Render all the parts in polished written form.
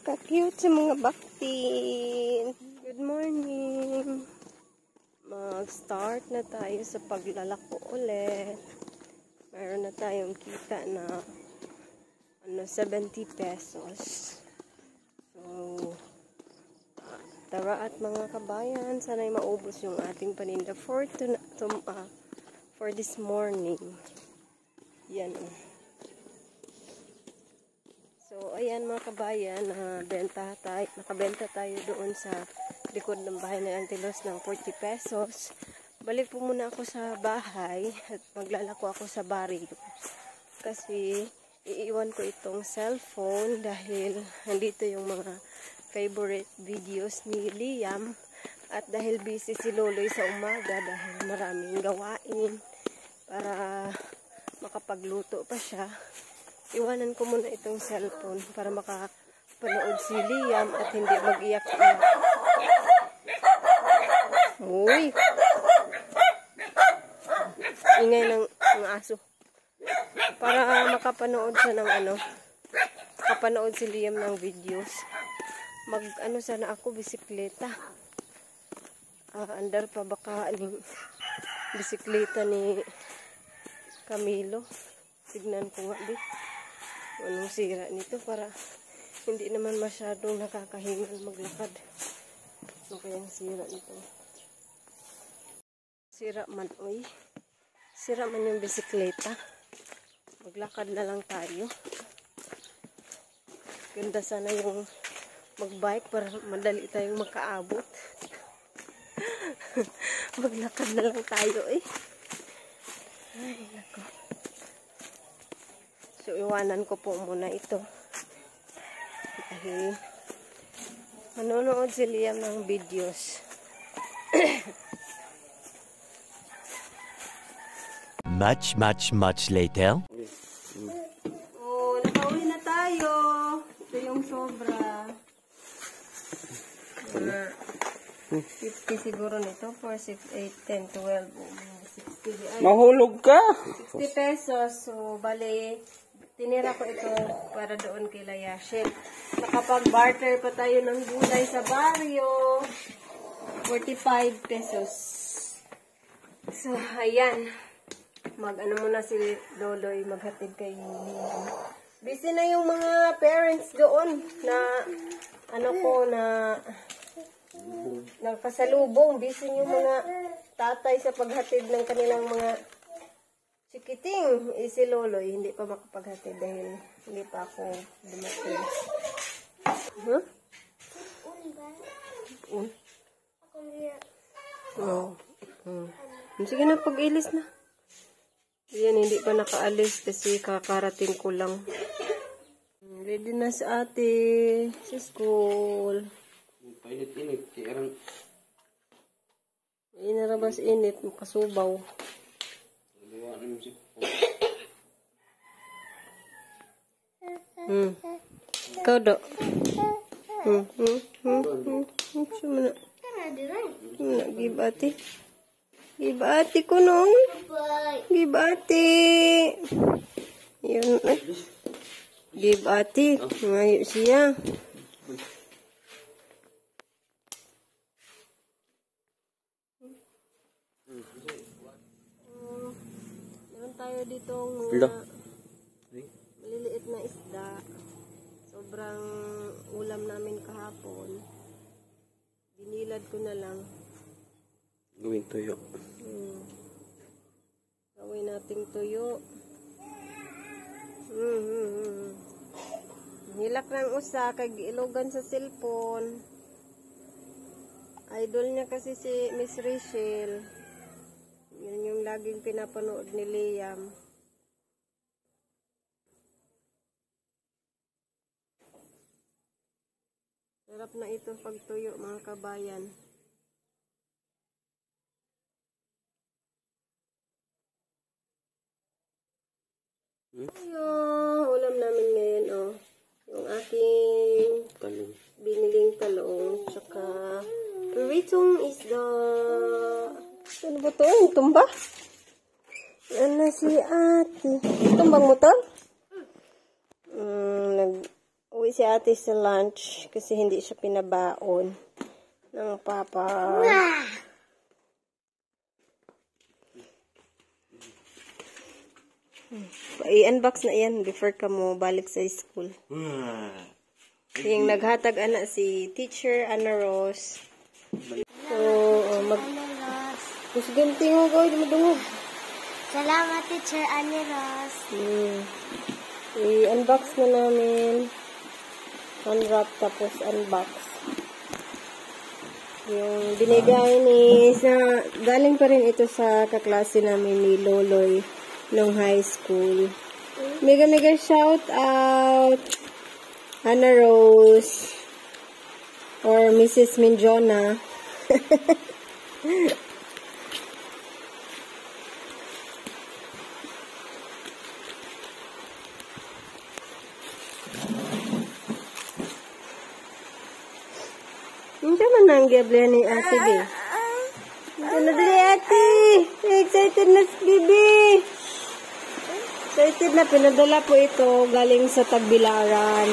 Ka-cute sa mga baktin. Good morning. Mag-start na tayo sa paglalako ulit. Meron na tayong kita na 70 pesos. So, tara at mga kabayan, sana'y maubos yung ating paninda for this morning. Yan. So, ayan mga kabayan, nakabenta tayo doon sa likod ng bahay na Antilos ng 40 pesos. Balik po muna ako sa bahay at maglalako ako sa barrio. Kasi, iiwan ko itong cellphone dahil nandito yung mga favorite videos ni Liam. At dahil busy si Loloy sa umaga dahil maraming gawain para makapagluto pa siya. Iwanan ko muna itong cellphone para makapanood si Liam at hindi mag-iyak-iyak. Uy! Ingay ng aso. Para makapanood siya ng makapanood si Liam ng videos. Sana ako, bisikleta. Andar pa baka bisikleta ni Camilo. Tignan ko nga di. Anong sira nito para hindi naman masyadong nakakahingal maglakad. Ano kayang sira nito? Sira man, oy. Sira man yung bisikleta. Maglakad na lang tayo. Ganda sana yung magbike para madali tayong makaabot. Maglakad na lang tayo eh. Ay, nako. So, iwanan ko po muna ito. Dahil manonood si Liam ng videos. Much later. Oh, nakauwi na tayo. Ito yung sobra. 50 siguro nito. 4, 6, 8, 10, 12, 60. Mahulog ka? 60 pesos. So, bali, tinira ko ito para doon kay Layashin. Nakapag-barter pa tayo ng gulay sa barrio. 45 pesos. So, ayan. Muna si Loloy maghatid kay Liam. Busy na yung mga parents doon na nagpasalubong. Busy yung mga tatay sa paghatid ng kanilang mga chikiting. Si Loloy hindi pa makapaghatid dahil hindi pa ako dumating. Huh? Oh. Sige na, pag-ilis na. Yan, hindi pa nakaalis kasi kakarating ko lang. Ready na sa ate sa school. Painit-init. Inarabas init, makasubaw. Ikaw do. Sumana. Gibati. Gibati ko nung. Gibati. Yun. Gibati. Ngayon siya. Meron tayo ditong maliliit na isda. Sobrang ulam namin kahapon. Dinilad ko na lang. Gawin tuyo. Gawin nating tuyo. Hilak ng usa kag ilogan sa cellphone. Idol niya kasi si Miss Rachel. Yun yung laging pinapanood ni Liam. Sarap na ito pagtuyo mga kabayan. Ayun, ulam namin ngayon, oh. Yung aking biniling talong, tsaka pritong isda. Ano ba ito? Yung tumba? Yan na si ate. Tumbang mo to? Uwi si ate sa lunch kasi hindi siya pinabaon ng papa. I-unbox na yan before ka mo balik sa school. Yung naghatag anak si Teacher Ana Rose. So, kusganti mo ko, hindi madungog. Salamat, Teacher Ana Rose. I-unbox na namin. Unwrap tapos unbox. Yung binigay ni galing pa rin ito sa kaklase namin ni Loloy nung high school. Mega shout out Ana Rose or Mrs. Minjona. Hindi man nang giablihan ni ate di. Hindi na dali ate. Excited na si Bibi. Excited na. Pinadala po ito galing sa Tagbilaran.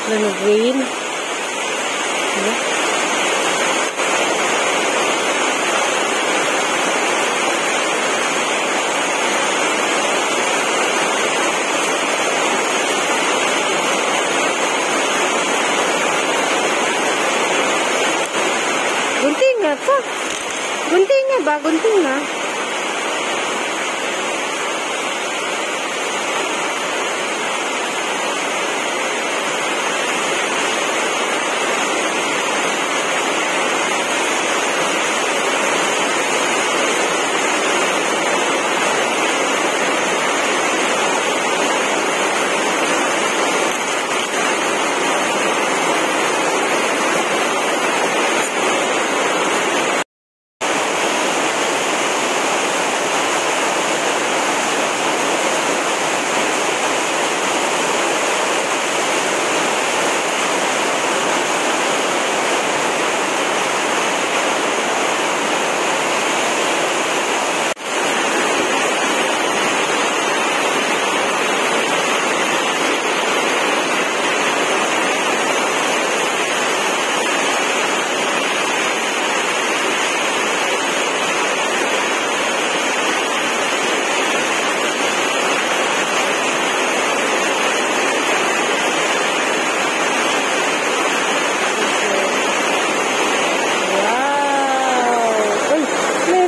Ano green? Gunting nga pa. Gunting nga ba? Gunting nga.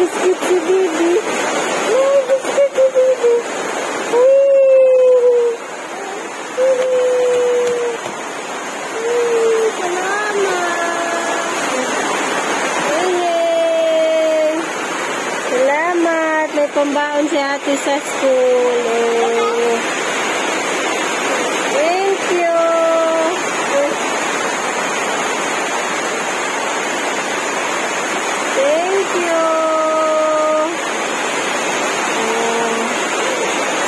Biscuit si Bibi. May biscuit si Bibi. Salamat. Salamat. May pambaon si ate sa school. Thank you. Thank you.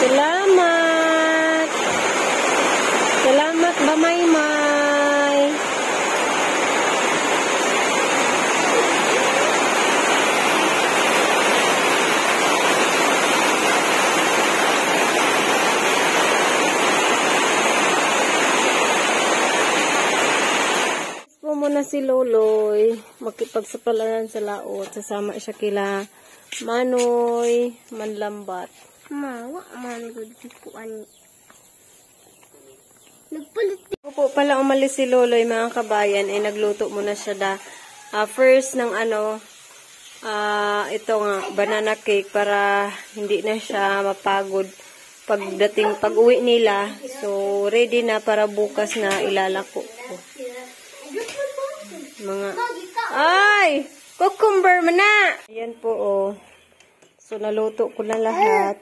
Salamat. Salamat ba, Maymay? Po muna si Loloy. Makipagsapalaran sa laot. Sasama siya kila Manoy, Manlambat. Mawa man gud ko ani. Nagpalit. Po pala umalis si Loloy mga kabayan ay nagluto muna siya first ng ito nga banana cake para hindi na siya mapagod pag uwi nila. So ready na para bukas na ilalako ko. Mga ay cucumber man na. Ayan po oh. So naluto ko na lahat.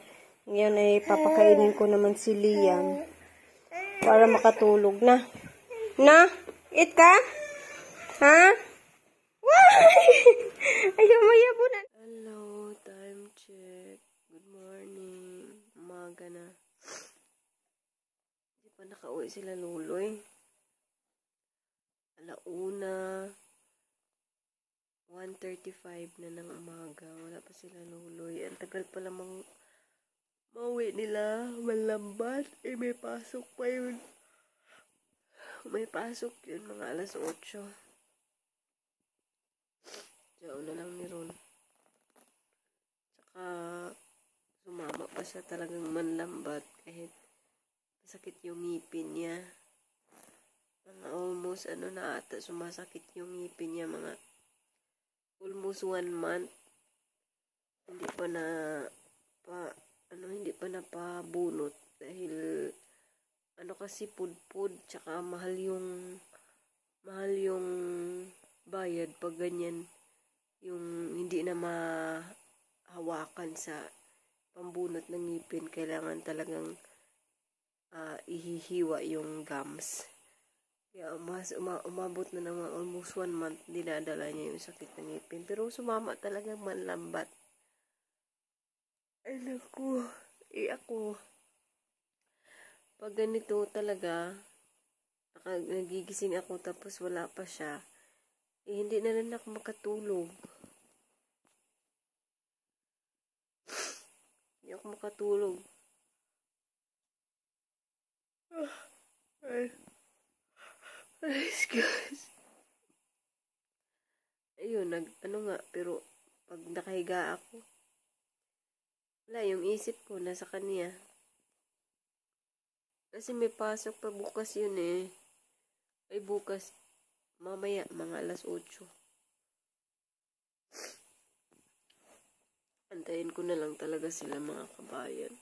Ngayon ay papakainin ko naman si Liam para makatulog na. Na? Eat ka? Ha? Ayaw mayabo na. Hello, time check. Good morning. Umaga na. Hindi pa nakauwi sila Luloy. Alauna. 1:35 na ng umaga. Wala pa sila Luloy. Ang tagal pa lamang mauwi nila. Malambat. Eh, may pasok pa yun. May pasok yun, mga alas 8. Diyan na lang ni Ron. Tsaka, sumama pa siya talagang manlambat kahit masakit yung ngipin niya. Mga almost, na ata, sumasakit yung ngipin niya, mga almost 1 month. Hindi pa napabunot dahil kasi pudpud, tsaka mahal yung bayad pag ganyan, yung hindi na mahawakan sa pambunot ng ngipin. Kailangan talagang ihihiwa yung gums. Kaya umabot na ng almost 1 month, dinadala niya yung sakit ng ngipin. Pero sumama talaga manlambat. Ay naku, ako, pag ganito talaga, nagigising ako tapos wala pa siya, hindi na rin ako makatulog. Hindi ako makatulog. Guys. Ayun, pero pag nakahiga ako, wala, yung isip ko nasa kanya. Kasi may pasok pa bukas yun eh. Ay bukas, mamaya, mga alas 8. Antayin ko na lang talaga sila, mga kabayan.